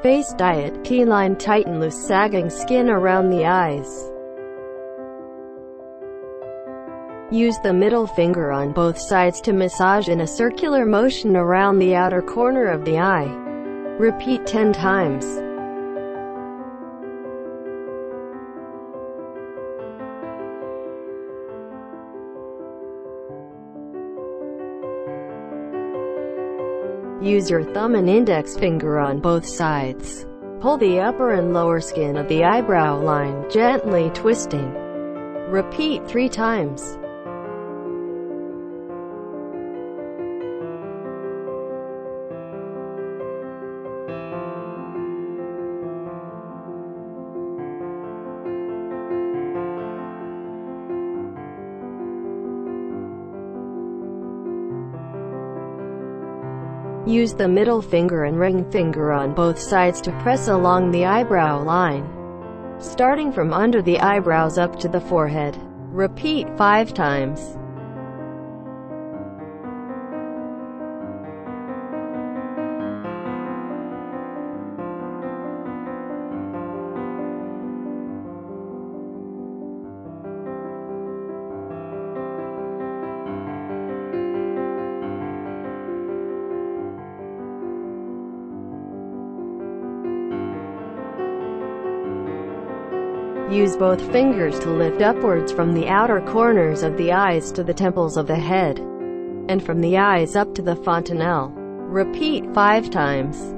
Face diet, T-line tighten loose sagging skin around the eyes. Use the middle finger on both sides to massage in a circular motion around the outer corner of the eye. Repeat 10 times. Use your thumb and index finger on both sides. Pull the upper and lower skin of the eyebrow line, gently twisting. Repeat 3 times. Use the middle finger and ring finger on both sides to press along the eyebrow line, starting from under the eyebrows up to the forehead. Repeat 5 times. Use both fingers to lift upwards from the outer corners of the eyes to the temples of the head, and from the eyes up to the fontanelle. Repeat 5 times.